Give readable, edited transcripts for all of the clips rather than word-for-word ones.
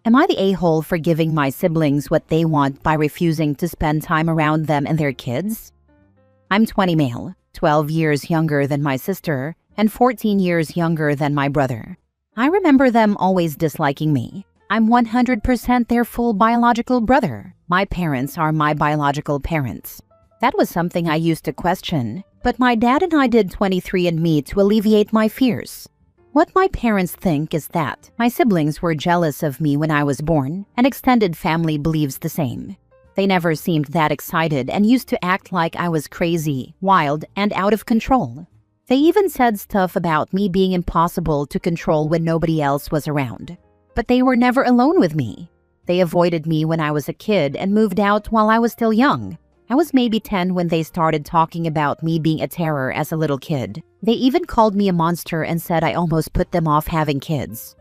Am I the a-hole for giving my siblings what they want by refusing to spend time around them and their kids? I'm 20 male, 12 years younger than my sister, and 14 years younger than my brother. I remember them always disliking me. I'm 100% their full biological brother. My parents are my biological parents. That was something I used to question, but my dad and I did 23andMe to alleviate my fears. What my parents think is that my siblings were jealous of me when I was born, and extended family believes the same. They never seemed that excited and used to act like I was crazy, wild, and out of control. They even said stuff about me being impossible to control when nobody else was around. But they were never alone with me. They avoided me when I was a kid and moved out while I was still young. I was maybe 10 when they started talking about me being a terror as a little kid. They even called me a monster and said I almost put them off having kids.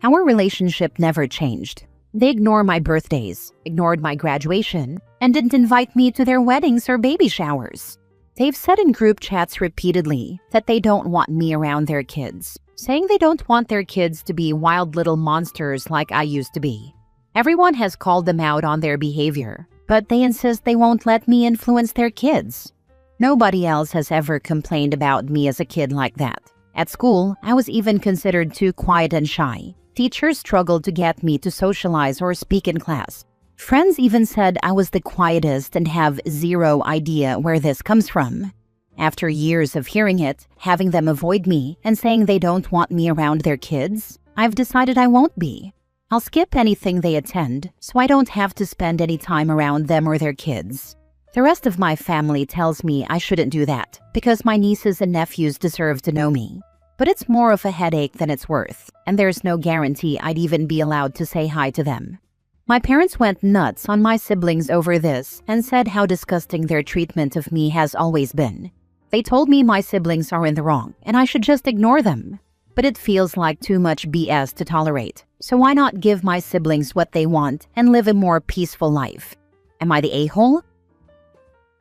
Our relationship never changed. They ignored my birthdays, ignored my graduation, and didn't invite me to their weddings or baby showers. They've said in group chats repeatedly that they don't want me around their kids, saying they don't want their kids to be wild little monsters like I used to be. Everyone has called them out on their behavior, but they insist they won't let me influence their kids. Nobody else has ever complained about me as a kid like that. At school, I was even considered too quiet and shy. Teachers struggled to get me to socialize or speak in class. Friends even said I was the quietest and have zero idea where this comes from. After years of hearing it, having them avoid me, and saying they don't want me around their kids, I've decided I won't be. I'll skip anything they attend, so I don't have to spend any time around them or their kids. The rest of my family tells me I shouldn't do that, because my nieces and nephews deserve to know me. But it's more of a headache than it's worth, and there's no guarantee I'd even be allowed to say hi to them. My parents went nuts on my siblings over this and said how disgusting their treatment of me has always been. They told me my siblings are in the wrong, and I should just ignore them. But it feels like too much BS to tolerate, so why not give my siblings what they want and live a more peaceful life? Am I the a-hole?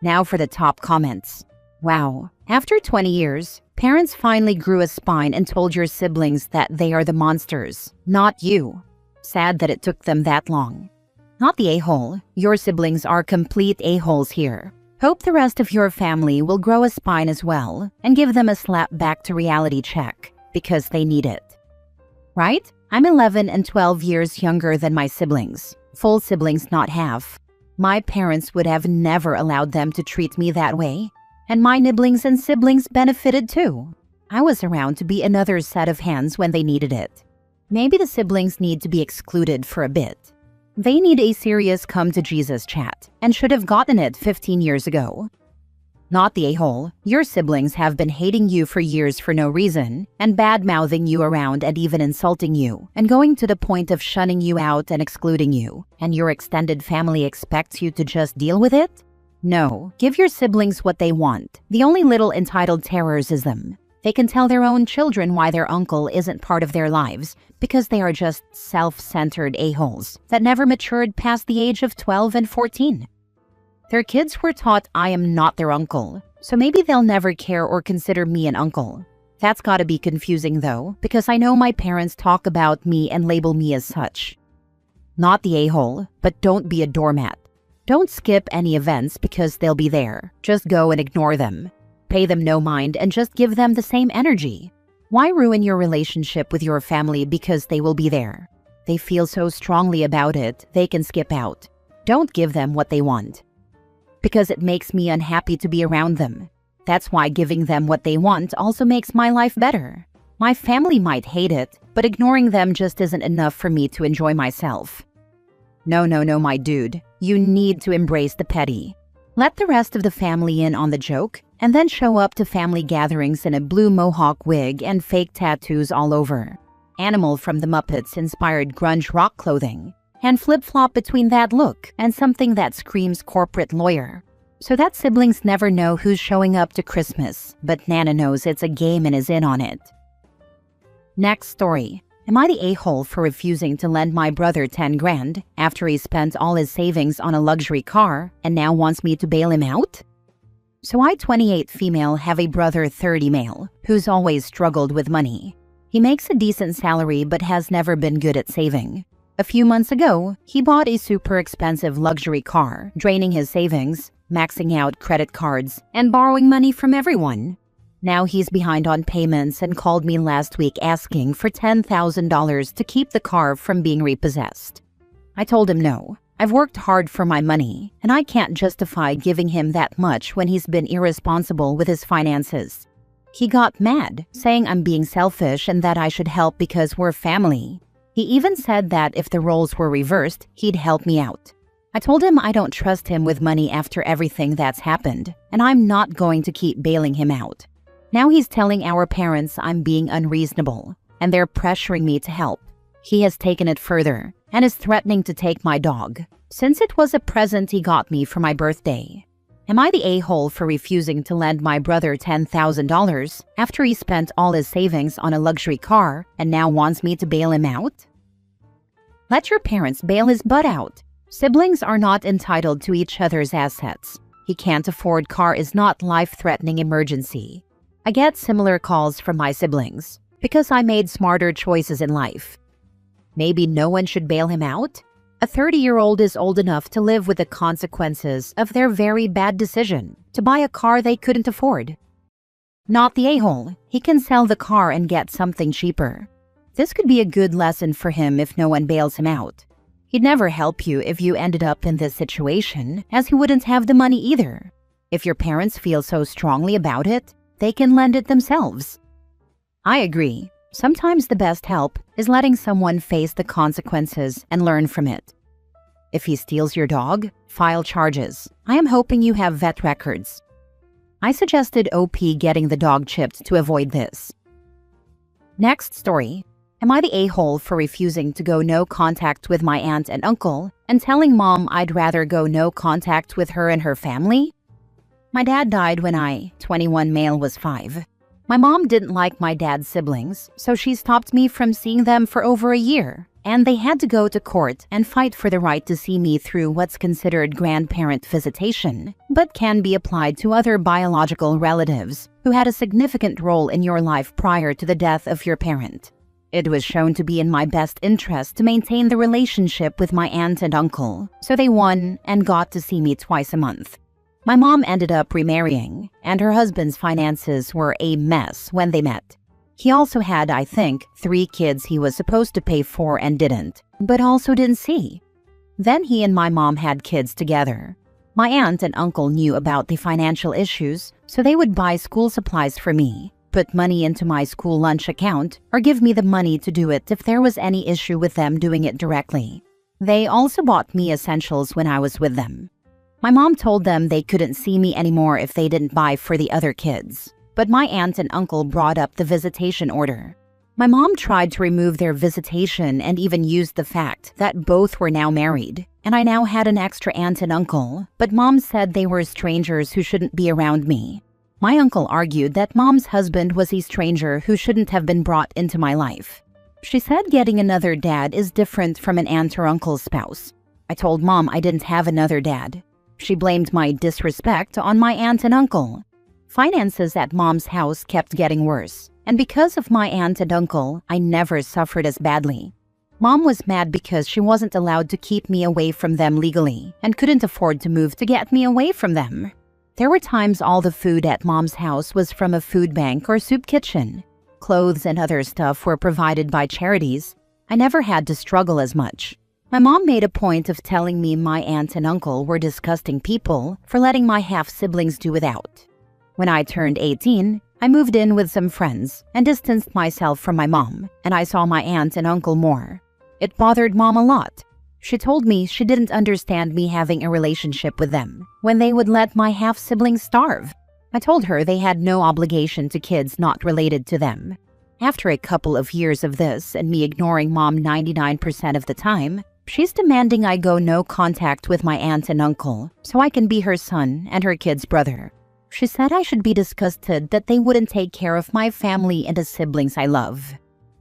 Now for the top comments. Wow, after 20 years, parents finally grew a spine and told your siblings that they are the monsters, not you. Sad that it took them that long. Not the a-hole, your siblings are complete a-holes here. Hope the rest of your family will grow a spine as well and give them a slap back to reality check, because they need it. Right? I'm 11 and 12 years younger than my siblings. Full siblings, not half. My parents would have never allowed them to treat me that way. And my nibblings and siblings benefited too. I was around to be another set of hands when they needed it. Maybe the siblings need to be excluded for a bit. They need a serious come-to-Jesus chat and should have gotten it 15 years ago. Not the a-hole, your siblings have been hating you for years for no reason and bad-mouthing you around and even insulting you and going to the point of shunning you out and excluding you, and your extended family expects you to just deal with it? No, give your siblings what they want. The only little entitled terrors is them. They can tell their own children why their uncle isn't part of their lives because they are just self-centered a-holes that never matured past the age of 12 and 14. Their kids were taught I am not their uncle, so maybe they'll never care or consider me an uncle. That's gotta be confusing though, because I know my parents talk about me and label me as such. Not the a-hole, but don't be a doormat. Don't skip any events because they'll be there. Just go and ignore them. Pay them no mind and just give them the same energy. Why ruin your relationship with your family because they will be there? They feel so strongly about it, they can skip out. Don't give them what they want. Because it makes me unhappy to be around them. That's why giving them what they want also makes my life better. My family might hate it, but ignoring them just isn't enough for me to enjoy myself. No, my dude. You need to embrace the petty. Let the rest of the family in on the joke, and then show up to family gatherings in a blue mohawk wig and fake tattoos all over. Animal from the Muppets inspired grunge rock clothing. And flip-flop between that look and something that screams corporate lawyer. So that siblings never know who's showing up to Christmas, but Nana knows it's a game and is in on it. Next story. Am I the a-hole for refusing to lend my brother 10 grand after he spent all his savings on a luxury car and now wants me to bail him out? So I, 28 female, have a brother 30 male who's always struggled with money. He makes a decent salary but has never been good at saving. A few months ago, he bought a super expensive luxury car, draining his savings, maxing out credit cards, and borrowing money from everyone. Now he's behind on payments and called me last week asking for $10,000 to keep the car from being repossessed. I told him no. I've worked hard for my money, and I can't justify giving him that much when he's been irresponsible with his finances. He got mad, saying I'm being selfish and that I should help because we're family. He even said that if the roles were reversed, he'd help me out. I told him I don't trust him with money after everything that's happened, and I'm not going to keep bailing him out. Now he's telling our parents I'm being unreasonable, and they're pressuring me to help. He has taken it further and is threatening to take my dog, since it was a present he got me for my birthday. Am I the a-hole for refusing to lend my brother $10,000 after he spent all his savings on a luxury car and now wants me to bail him out? Let your parents bail his butt out. Siblings are not entitled to each other's assets. He can't afford car is not life-threatening emergency. I get similar calls from my siblings because I made smarter choices in life. Maybe no one should bail him out? A 30-year-old is old enough to live with the consequences of their very bad decision to buy a car they couldn't afford. Not the a-hole. He can sell the car and get something cheaper. This could be a good lesson for him if no one bails him out. He'd never help you if you ended up in this situation, as he wouldn't have the money either. If your parents feel so strongly about it, they can lend it themselves. I agree. Sometimes the best help is letting someone face the consequences and learn from it. If he steals your dog, file charges. I am hoping you have vet records. I suggested OP getting the dog chipped to avoid this. Next story. Am I the a-hole for refusing to go no contact with my aunt and uncle and telling mom I'd rather go no contact with her and her family? My dad died when I, 21 male, was 5. My mom didn't like my dad's siblings, so she stopped me from seeing them for over a year, and they had to go to court and fight for the right to see me through what's considered grandparent visitation, but can be applied to other biological relatives who had a significant role in your life prior to the death of your parent. It was shown to be in my best interest to maintain the relationship with my aunt and uncle, so they won and got to see me twice a month. My mom ended up remarrying, and her husband's finances were a mess when they met. He also had, I think, 3 kids he was supposed to pay for and didn't, but also didn't see. Then he and my mom had kids together. My aunt and uncle knew about the financial issues, so they would buy school supplies for me, put money into my school lunch account, or give me the money to do it if there was any issue with them doing it directly. They also bought me essentials when I was with them. My mom told them they couldn't see me anymore if they didn't buy for the other kids, but my aunt and uncle brought up the visitation order. My mom tried to remove their visitation and even used the fact that both were now married, and I now had an extra aunt and uncle, but mom said they were strangers who shouldn't be around me. My uncle argued that mom's husband was a stranger who shouldn't have been brought into my life. She said getting another dad is different from an aunt or uncle's spouse. I told mom I didn't have another dad. She blamed my disrespect on my aunt and uncle. Finances at mom's house kept getting worse, and because of my aunt and uncle, I never suffered as badly. Mom was mad because she wasn't allowed to keep me away from them legally and couldn't afford to move to get me away from them. There were times all the food at mom's house was from a food bank or soup kitchen. Clothes and other stuff were provided by charities. I never had to struggle as much. My mom made a point of telling me my aunt and uncle were disgusting people for letting my half-siblings do without. When I turned 18, I moved in with some friends and distanced myself from my mom, and I saw my aunt and uncle more. It bothered mom a lot. She told me she didn't understand me having a relationship with them when they would let my half-siblings starve. I told her they had no obligation to kids not related to them. After a couple of years of this and me ignoring mom 99% of the time, she's demanding I go no contact with my aunt and uncle so I can be her son and her kid's brother. She said I should be disgusted that they wouldn't take care of my family and the siblings I love.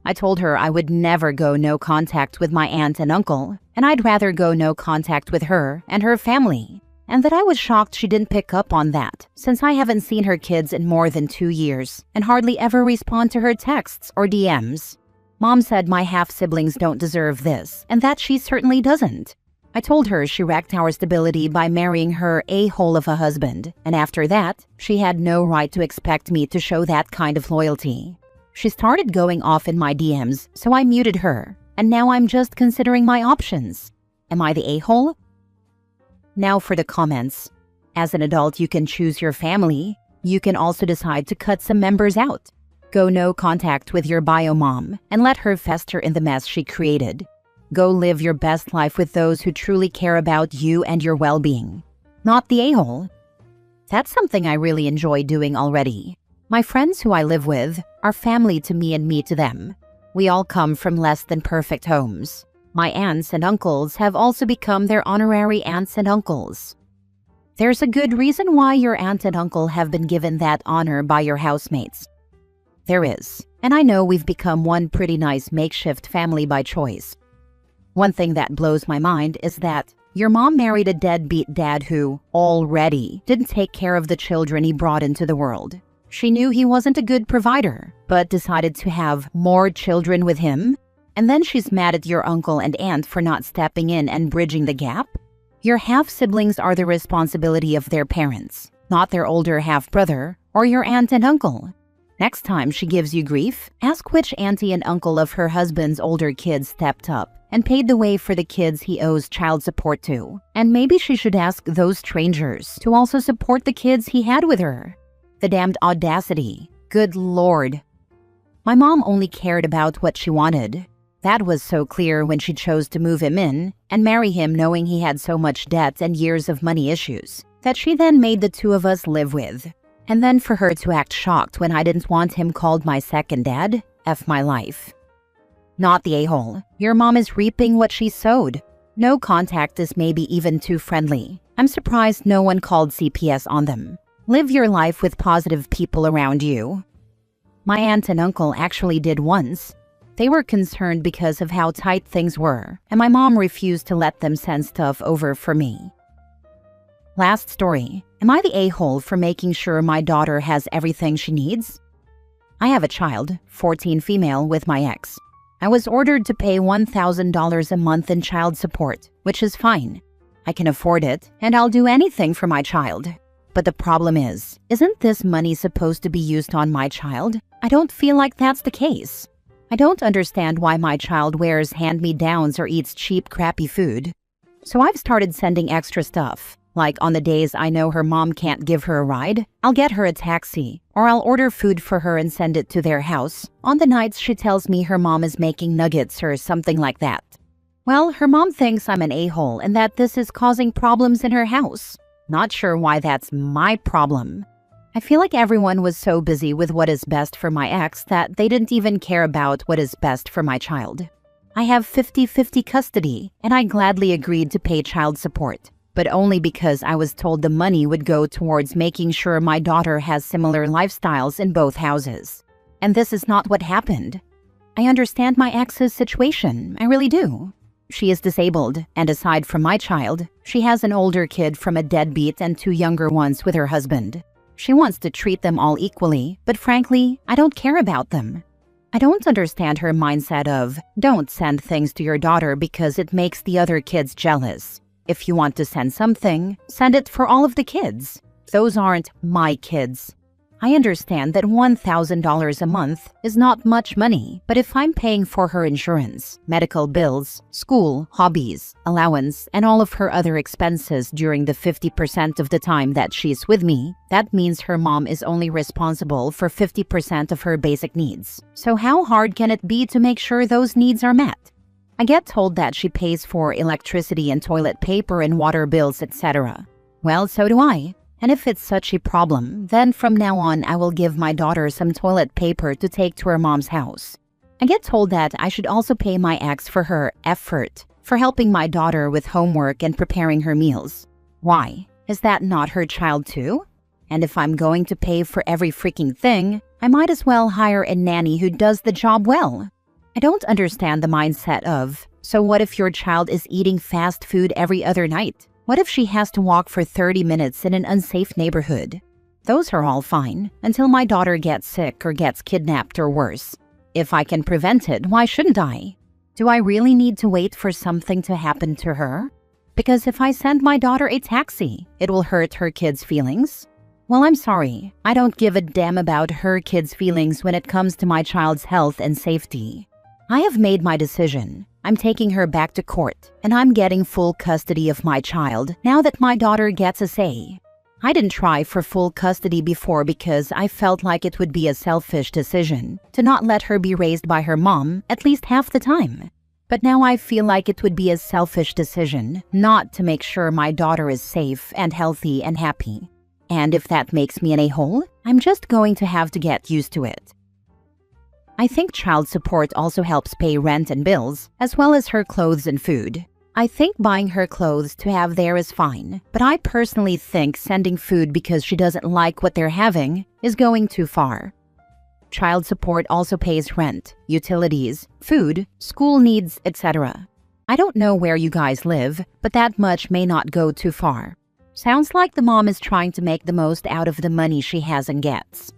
I told her I would never go no contact with my aunt and uncle, and I'd rather go no contact with her and her family, and that I was shocked she didn't pick up on that since I haven't seen her kids in more than 2 years and hardly ever respond to her texts or DMs. Mom said my half-siblings don't deserve this, and that she certainly doesn't. I told her she wrecked our stability by marrying her a-hole of a husband, and after that, she had no right to expect me to show that kind of loyalty. She started going off in my DMs, so I muted her, and now I'm just considering my options. Am I the a-hole? Now for the comments. As an adult, you can choose your family. You can also decide to cut some members out. Go no contact with your bio mom and let her fester in the mess she created. Go live your best life with those who truly care about you and your well-being. Not the a-hole. That's something I really enjoy doing already. My friends who I live with are family to me and me to them. We all come from less than perfect homes. My aunts and uncles have also become their honorary aunts and uncles. There's a good reason why your aunt and uncle have been given that honor by your housemates. There is, and I know we've become one pretty nice makeshift family by choice. One thing that blows my mind is that your mom married a deadbeat dad who already didn't take care of the children he brought into the world. She knew he wasn't a good provider, but decided to have more children with him. And then she's mad at your uncle and aunt for not stepping in and bridging the gap. Your half-siblings are the responsibility of their parents, not their older half-brother or your aunt and uncle. Next time she gives you grief, ask which auntie and uncle of her husband's older kids stepped up and paid the way for the kids he owes child support to. And maybe she should ask those strangers to also support the kids he had with her. The damned audacity. Good Lord. My mom only cared about what she wanted. That was so clear when she chose to move him in and marry him knowing he had so much debt and years of money issues that she then made the two of us live with. And then for her to act shocked when I didn't want him called my second dad? F my life. Not the a-hole. Your mom is reaping what she sowed. No contact is maybe even too friendly. I'm surprised no one called CPS on them. Live your life with positive people around you. My aunt and uncle actually did once. They were concerned because of how tight things were, and my mom refused to let them send stuff over for me. Last story. Am I the a-hole for making sure my daughter has everything she needs? I have a child, 14 female, with my ex. I was ordered to pay $1,000 a month in child support, which is fine. I can afford it, and I'll do anything for my child. But the problem is, isn't this money supposed to be used on my child? I don't feel like that's the case. I don't understand why my child wears hand-me-downs or eats cheap, crappy food. So I've started sending extra stuff. Like on the days I know her mom can't give her a ride, I'll get her a taxi, or I'll order food for her and send it to their house. On the nights she tells me her mom is making nuggets or something like that. Well, her mom thinks I'm an a-hole and that this is causing problems in her house. Not sure why that's my problem. I feel like everyone was so busy with what is best for my ex that they didn't even care about what is best for my child. I have 50-50 custody, and I gladly agreed to pay child support, but only because I was told the money would go towards making sure my daughter has similar lifestyles in both houses. And this is not what happened. I understand my ex's situation, I really do. She is disabled, and aside from my child, she has an older kid from a deadbeat and 2 younger ones with her husband. She wants to treat them all equally, but frankly, I don't care about them. I don't understand her mindset of, don't send things to your daughter because it makes the other kids jealous. If you want to send something, send it for all of the kids. Those aren't my kids. I understand that $1,000 a month is not much money, but if I'm paying for her insurance, medical bills, school, hobbies, allowance, and all of her other expenses during the 50% of the time that she's with me, that means her mom is only responsible for 50% of her basic needs. So how hard can it be to make sure those needs are met? I get told that she pays for electricity and toilet paper and water bills, etc. Well, so do I. And if it's such a problem, then from now on I will give my daughter some toilet paper to take to her mom's house. I get told that I should also pay my ex for her effort, for helping my daughter with homework and preparing her meals. Why? Is that not her child too? And if I'm going to pay for every freaking thing, I might as well hire a nanny who does the job well. I don't understand the mindset of, so what if your child is eating fast food every other night? What if she has to walk for 30 minutes in an unsafe neighborhood? Those are all fine, until my daughter gets sick or gets kidnapped or worse. If I can prevent it, why shouldn't I? Do I really need to wait for something to happen to her? Because if I send my daughter a taxi, it will hurt her kids' feelings? Well, I'm sorry. I don't give a damn about her kids' feelings when it comes to my child's health and safety. I have made my decision. I'm taking her back to court, and I'm getting full custody of my child now that my daughter gets a say. I didn't try for full custody before because I felt like it would be a selfish decision to not let her be raised by her mom at least half the time. But now I feel like it would be a selfish decision not to make sure my daughter is safe and healthy and happy. And if that makes me an a-hole, I'm just going to have to get used to it. I think child support also helps pay rent and bills, as well as her clothes and food. I think buying her clothes to have there is fine, but I personally think sending food because she doesn't like what they're having is going too far. Child support also pays rent, utilities, food, school needs, etc. I don't know where you guys live, but that much may not go too far. Sounds like the mom is trying to make the most out of the money she has and gets.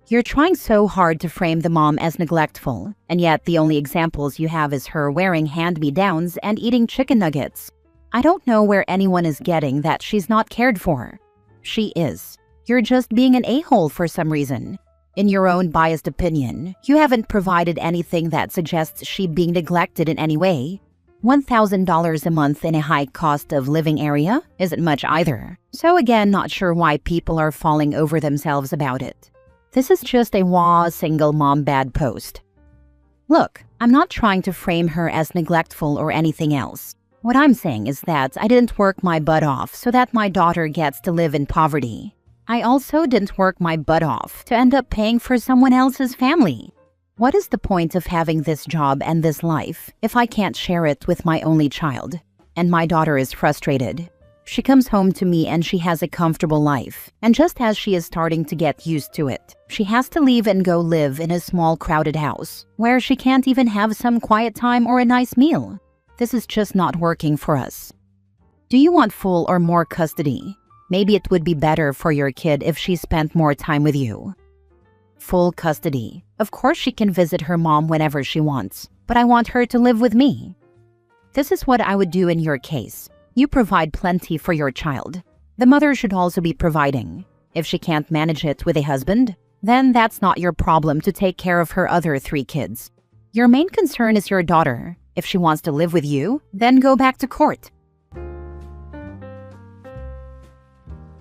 You're trying so hard to frame the mom as neglectful, and yet the only examples you have is her wearing hand-me-downs and eating chicken nuggets. I don't know where anyone is getting that she's not cared for. She is. You're just being an a-hole for some reason. In your own biased opinion, you haven't provided anything that suggests she being neglected in any way. $1,000 a month in a high cost of living area isn't much either. So again, not sure why people are falling over themselves about it. This is just a single mom bad post. Look, I'm not trying to frame her as neglectful or anything else. What I'm saying is that I didn't work my butt off so that my daughter gets to live in poverty. I also didn't work my butt off to end up paying for someone else's family. What is the point of having this job and this life if I can't share it with my only child? And my daughter is frustrated. She comes home to me and she has a comfortable life. And just as she is starting to get used to it, she has to leave and go live in a small crowded house where she can't even have some quiet time or a nice meal. This is just not working for us. Do you want full or more custody? Maybe it would be better for your kid if she spent more time with you. Full custody. Of course she can visit her mom whenever she wants, but I want her to live with me. This is what I would do in your case. You provide plenty for your child. The mother should also be providing. If she can't manage it with a husband, then that's not your problem to take care of her other 3 kids. Your main concern is your daughter. If she wants to live with you, then go back to court.